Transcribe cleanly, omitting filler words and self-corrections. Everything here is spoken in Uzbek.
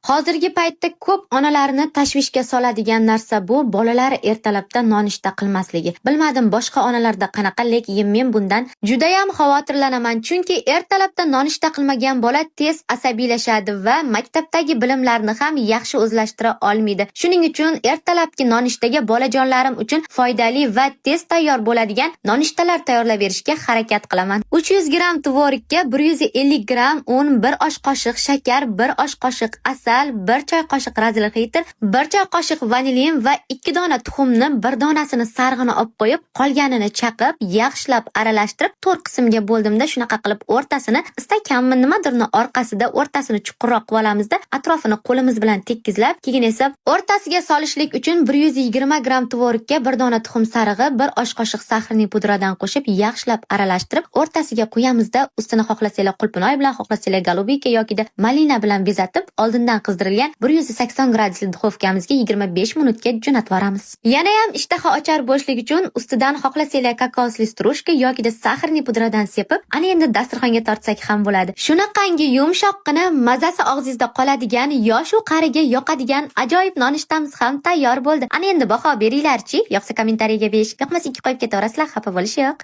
Hozirgi paytda ko'p onalarni tashvishga soladigan narsa bu bolalar ertalabda nonushta qilmasligi. Bilmadim boshqa onalarda qanaqa, lekin men bundan juda ham xavotirlanaman, chunki ertalabda nonushta qilmagan bola tez asabiylashadi va maktabdagi bilimlarni ham yaxshi o'zlashtira olmaydi. Shuning uchun ertalabki nonushtaga bolajonlarim uchun foydali va tez tayyor bo'ladigan nonushtalar tayyorlab berishga harakat qilaman. 300 gram tvorogga 150 gram un, 1 osh qoshiq shakar, 1 osh qoshiq asal, 1 choy qoshiq razilxiter, 1 choy qoshiq vanilin va 2 dona tuxumni, 1 donasini sarig'ini olib qo'yib, qolganini chaqib, yaxshilab aralashtirib 4 qismga bo'ldimda, shunaqa qilib o'rtasini istakanmi nimadirni orqasida o'rtasini chuqurroq qilib olamizda, atrofini qo'limiz bilan tekizlab, keyin esa o'rtasiga solishlik uchun 120 gram tvorogga 1 dona tuxum sarig'i, 1 osh qoshiq sahrli pudradan qo'shib, yaxshilab aralashtirib, o'rtasiga qo'yamizda, ustini xohlasanglar qulpinoy bilan, xohlasanglar golubika yoki malina bilan bezatib, oldindan qizdirilgan 180 gradusli duxovkamizga 25 minutga jo'natib yuboramiz. Yana ham ishtaha ochar bo'shlik uchun ustidan xohlasanglar kakaosli strushka yoki sahrli pudradan sepib, ana endi dasturxonga tortsak ham bo'ladi. Shunaqangi yumshoqqina, mazasi og'zingizda qoladigan, yosh-u qariga yoqadigan ajoyib nonushtamiz ham tayyor bo'ldi. Ana endi baho beringlarchi, yoqsa kommentariyaga 5, yoqmasa 2 qo'yib ketaverasizlar, xafa bo'lish yo'q.